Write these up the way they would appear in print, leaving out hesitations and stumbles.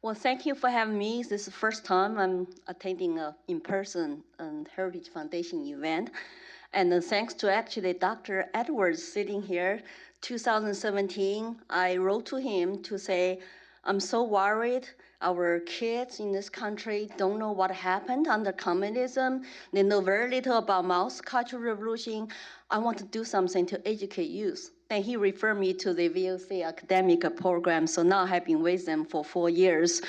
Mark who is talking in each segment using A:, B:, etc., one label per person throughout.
A: Well, thank you for having me. This is the first time I'm attending an in-person Heritage Foundation event. And thanks to actually Dr. Edwards sitting here, 2017, I wrote to him to say, I'm so worried. Our kids in this country don't know what happened under communism. They know very little about Mao's Cultural Revolution. I want to do something to educate youth. Then he referred me to the VOC academic program, so now I've been with them for 4 years.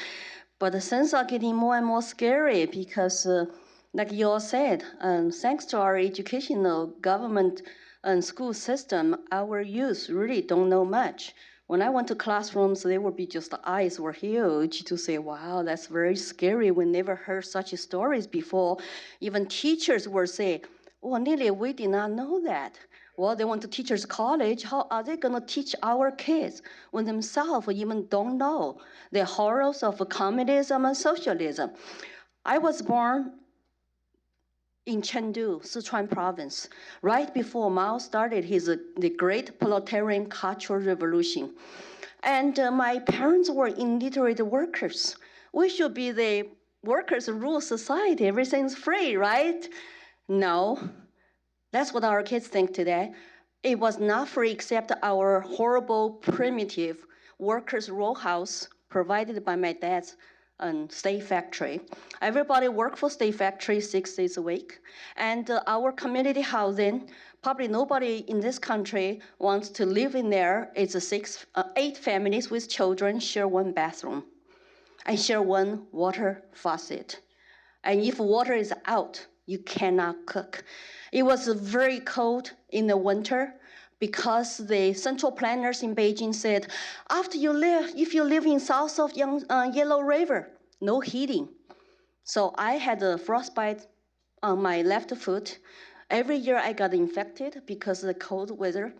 A: But things are getting more and more scary because, like you all said, thanks to our educational government and school system, our youth really don't know much. When I went to classrooms, they would be just, the eyes were huge to say, wow, that's very scary. We never heard such stories before. Even teachers would say, oh, Neely, we did not know that. Well, they went to teachers' college. How are they going to teach our kids when themselves even don't know the horrors of communism and socialism? I was born in Chengdu, Sichuan province, right before Mao started the great proletarian cultural revolution. And my parents were illiterate workers. We should be the workers rule society. Everything's free, right? No. That's what our kids think today. It was not free except our horrible, primitive workers' row house provided by my dad's state factory. Everybody worked for state factory 6 days a week. And our community housing, probably nobody in this country wants to live in there. It's 8 families with children share one bathroom and share one water faucet. And if water is out, you cannot cook. It was very cold in the winter because the central planners in Beijing said, if you live in south of Yellow River, no heating. So I had a frostbite on my left foot. Every year I got infected because of the cold weather.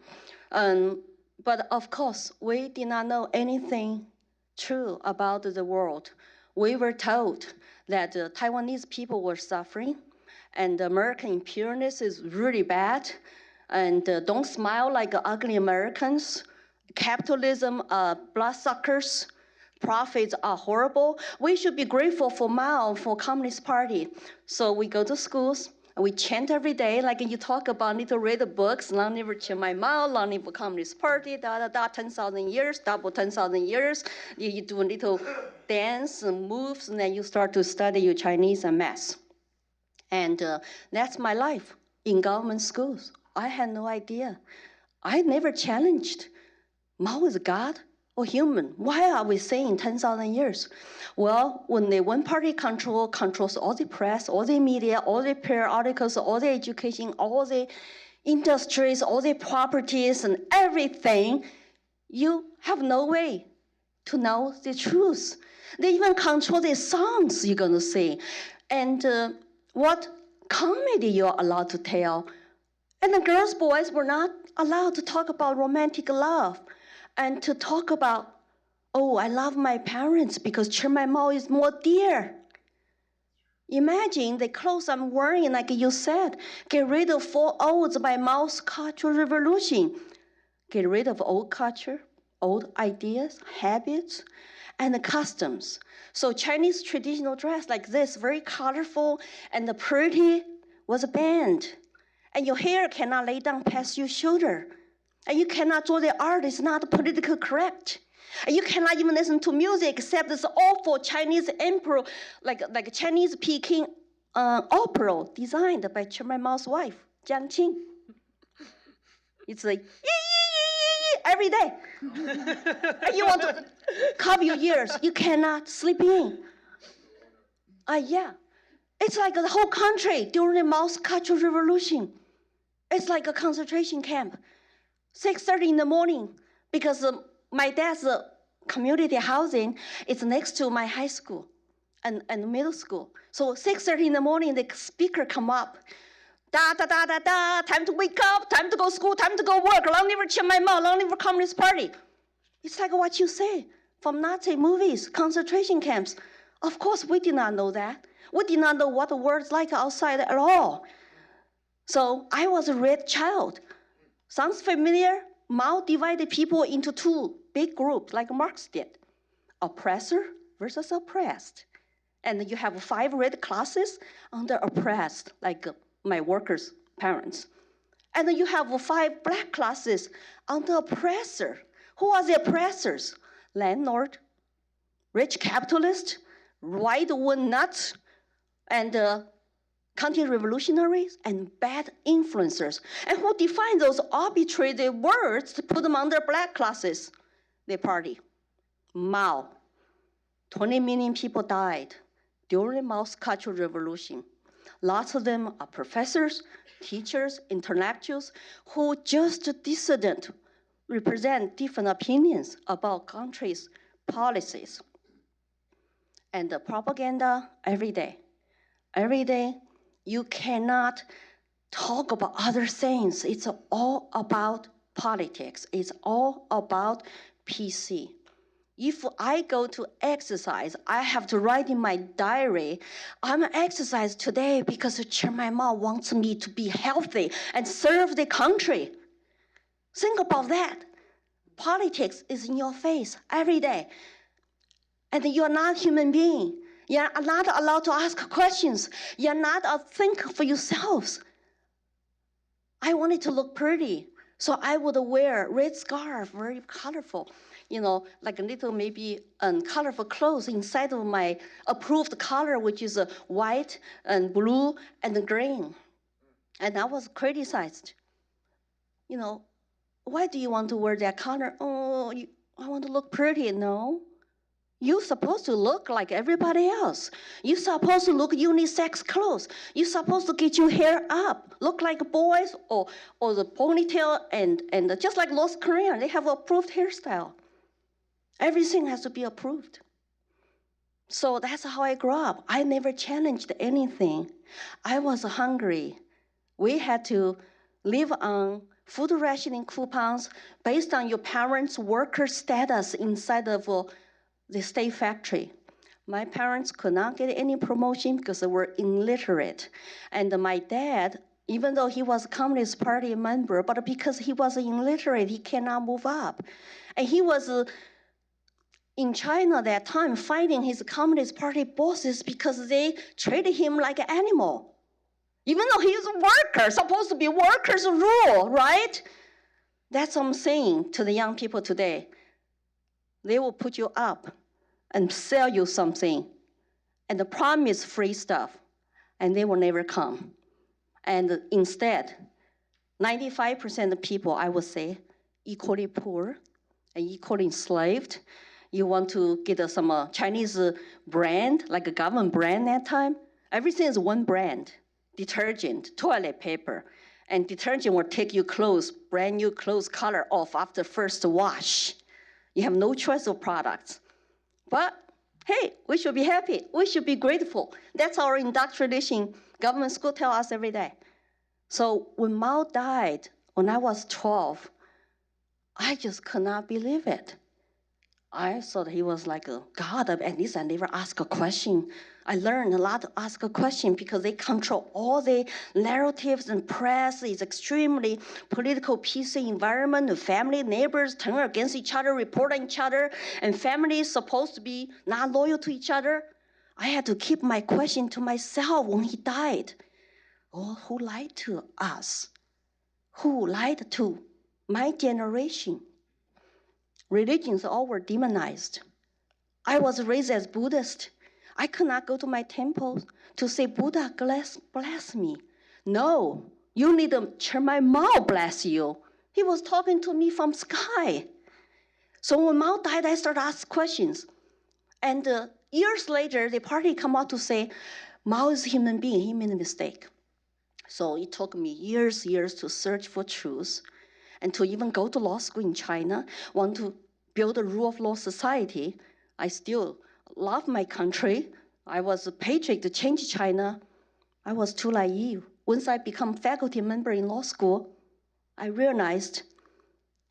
A: But of course, we did not know anything true about the world. We were told that the Taiwanese people were suffering, and American imperialism is really bad, and don't smile like ugly Americans. Capitalism are bloodsuckers. Profits are horrible. We should be grateful for Mao, for Communist Party. So we go to schools, and we chant every day, like you talk about, need to read the books, long live my Mao, long live Communist Party, 10,000 years, double 10,000 years. You do a little dance and moves, and then you start to study your Chinese and math. And that's my life in government schools. I had no idea. I never challenged Mao is God or human. Why are we saying 10,000 years? Well, when the one party controls all the press, all the media, all the periodicals, all the education, all the industries, all the properties and everything, you have no way to know the truth. They even control the songs you're going to sing. And what comedy you're allowed to tell. And the girls, boys were not allowed to talk about romantic love and to talk about, oh, I love my parents because Chairman Mao is more dear. Imagine the clothes I'm wearing, like you said, get rid of 4 olds by Mao's Cultural Revolution. Get rid of old culture, old ideas, habits, and the customs. So Chinese traditional dress like this, very colorful and pretty, was banned. And your hair cannot lay down past your shoulder. And you cannot draw the art, it's not politically correct. And you cannot even listen to music except this awful Chinese emperor, like Chinese Peking opera designed by Chairman Mao's wife, Jiang Qing. It's like, every day. And you want to cover your ears, you cannot sleep in. Yeah. It's like the whole country during the Mao's Cultural Revolution. It's like a concentration camp. 6:30 in the morning, because my dad's community housing is next to my high school and middle school. So 6:30 in the morning, the speaker come up. Da, da, da, da, da, time to wake up, time to go school, time to go work, long live Chairman Mao, long live Communist Party. It's like what you say from Nazi movies, concentration camps. Of course, we did not know that. We did not know what the world's like outside at all. So I was a red child. Sounds familiar? Mao divided people into 2 big groups, like Marx did. Oppressor versus oppressed. And you have 5 red classes under oppressed, like my workers' parents. And then you have 5 black classes under oppressor. Who are the oppressors? Landlord, rich capitalist, right-wing nuts, and counter-revolutionaries, and bad influencers. And who define those arbitrary words to put them under black classes? The party. Mao. 20 million people died during Mao's Cultural Revolution. Lots of them are professors, teachers, intellectuals who just dissident, represent different opinions about countries' policies. And the propaganda every day. Every day, you cannot talk about other things. It's all about politics. It's all about PC. If I go to exercise, I have to write in my diary, I'm exercise today because Chairman Mao wants me to be healthy and serve the country. Think about that. Politics is in your face every day. And you're not a human being. You're not allowed to ask questions. You're not allowed to think for yourselves. I wanted to look pretty, so I would wear red scarf, very colorful, like a little maybe colorful clothes inside of my approved color, which is white and blue and green. And I was criticized. Why do you want to wear that color? Oh, I want to look pretty. No. You're supposed to look like everybody else. You're supposed to look unisex clothes. You're supposed to get your hair up, look like boys, or the ponytail, and just like North Korea, they have approved hairstyle. Everything has to be approved. So that's how I grew up. I never challenged anything. I was hungry. We had to live on food rationing coupons based on your parents' worker status inside of the state factory. My parents could not get any promotion because they were illiterate. And my dad, even though he was a Communist Party member, but because he was illiterate, he cannot move up. And he was in China at that time fighting his Communist Party bosses because they treated him like an animal. Even though he's a worker, supposed to be workers' rule, right? That's what I'm saying to the young people today. They will put you up and sell you something and promise free stuff, and they will never come. And instead, 95% of people, I would say, equally poor and equally enslaved. You want to get some Chinese brand, like a government brand that time, everything is one brand. Detergent, toilet paper, and detergent will take your clothes, brand new clothes color off after first wash. You have no choice of products. But hey, we should be happy. We should be grateful. That's our indoctrination government school tell us every day. So when Mao died, when I was 12, I just could not believe it. I thought he was like a god. At least I never asked a question. I learned a lot to ask a question because they control all the narratives, and press is extremely political PC environment. The family, neighbors turn against each other, report on each other, and family is supposed to be not loyal to each other. I had to keep my question to myself when he died. Oh, who lied to us? Who lied to my generation? Religions all were demonized. I was raised as Buddhist. I could not go to my temple to say, Buddha, bless me. No, you need to Chairman Mao bless you. He was talking to me from sky. So when Mao died, I started to ask questions. And years later, the party come out to say, Mao is a human being, he made a mistake. So it took me years to search for truth, and to even go to law school in China, want to build a rule of law society. I still love my country. I was a patriot to change China. I was too naive. Once I become faculty member in law school, I realized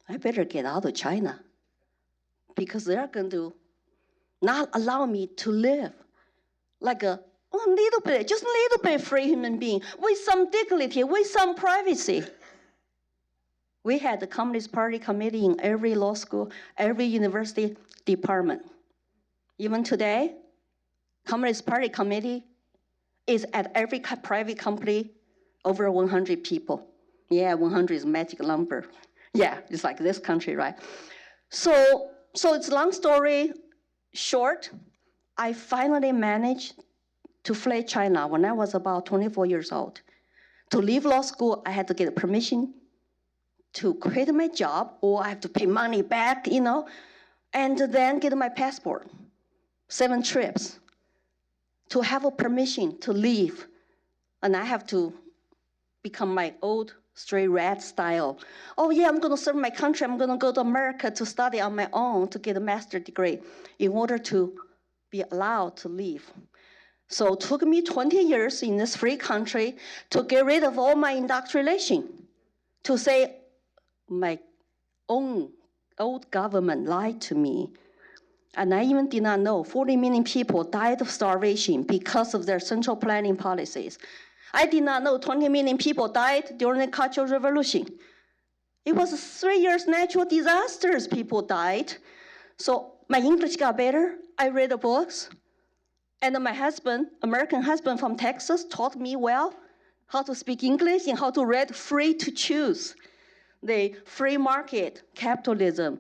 A: I better get out of China because they're going to not allow me to live like a little bit, just a little bit free human being with some dignity, with some privacy. We had the Communist Party committee in every law school, every university department. Even today, Communist Party committee is at every private company over 100 people. Yeah, 100 is a magic number. Yeah, it's like this country, right? So it's long story short. I finally managed to flee China when I was about 24 years old. To leave law school, I had to get permission to quit my job, or I have to pay money back, and then get my passport. 7 trips to have a permission to leave. And I have to become my old straight rat style. Oh yeah, I'm gonna serve my country. I'm gonna go to America to study on my own to get a master's degree in order to be allowed to leave. So it took me 20 years in this free country to get rid of all my indoctrination, to say my own old government lied to me. And I even did not know 40 million people died of starvation because of their central planning policies. I did not know 20 million people died during the Cultural Revolution. It was 3 years natural disasters, people died. So my English got better. I read the books. And my husband, American husband from Texas, taught me well how to speak English and how to read Free to Choose, the free market capitalism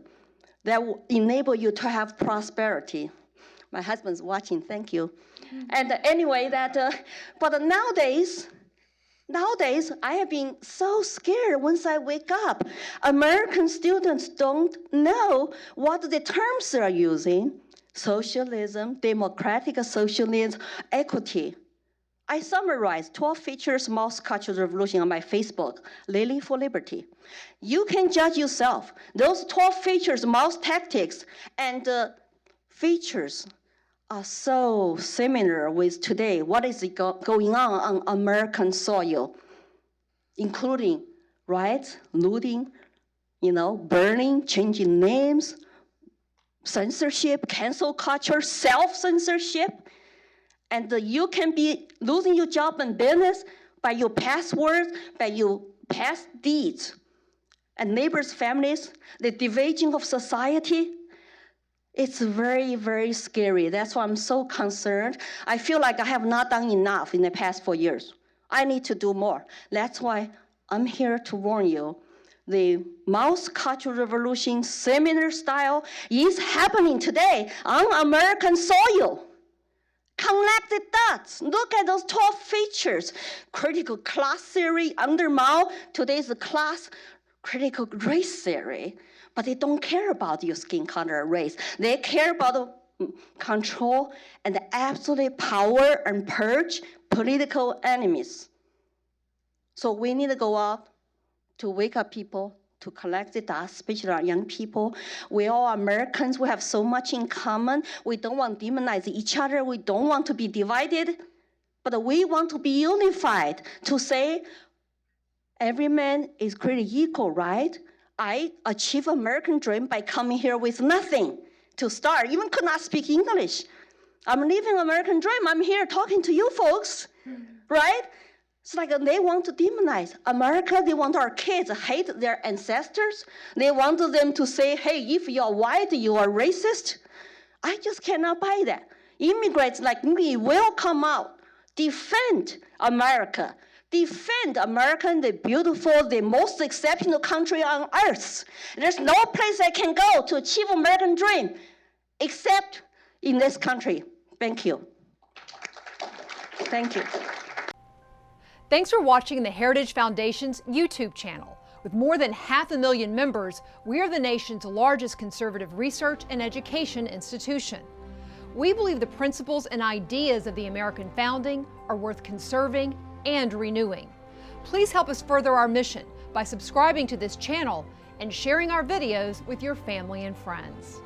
A: that will enable you to have prosperity. My husband's watching, thank you. And anyway, but nowadays, I have been so scared once I wake up. American students don't know what the terms they're using. Socialism, democratic socialism, equity. I summarized 12 features of Mao's Cultural Revolution on my Facebook, Lily for Liberty. You can judge yourself. Those 12 features, Mao's tactics, and features are so similar with today. What is going on American soil, including riots, looting, burning, changing names, censorship, cancel culture, self-censorship. And you can be losing your job and business by your past words, by your past deeds. And neighbors, families, the division of society, it's very, very scary. That's why I'm so concerned. I feel like I have not done enough in the past 4 years. I need to do more. That's why I'm here to warn you. The Mao's Cultural Revolution seminar style is happening today on American soil. Connect the dots. Look at those 12 features. Critical class theory under Mao. Today's class critical race theory. But they don't care about your skin color or race. They care about the control and the absolute power and purge political enemies. So we need to go out to wake up people, to collect the dots, especially our young people. We all Americans, we have so much in common. We don't want to demonize each other. We don't want to be divided, but we want to be unified, to say every man is created equal, right? I achieved American dream by coming here with nothing to start, even could not speak English. I'm living American dream. I'm here talking to you folks, right? It's like they want to demonize America. They want our kids to hate their ancestors. They want them to say, hey, if you're white, you are racist. I just cannot buy that. Immigrants like me will come out, defend America, the beautiful, the most exceptional country on earth. There's no place I can go to achieve American dream except in this country. Thank you. Thank you.
B: Thanks for watching the Heritage Foundation's YouTube channel. With more than 500,000 members, we are the nation's largest conservative research and education institution. We believe the principles and ideas of the American founding are worth conserving and renewing. Please help us further our mission by subscribing to this channel and sharing our videos with your family and friends.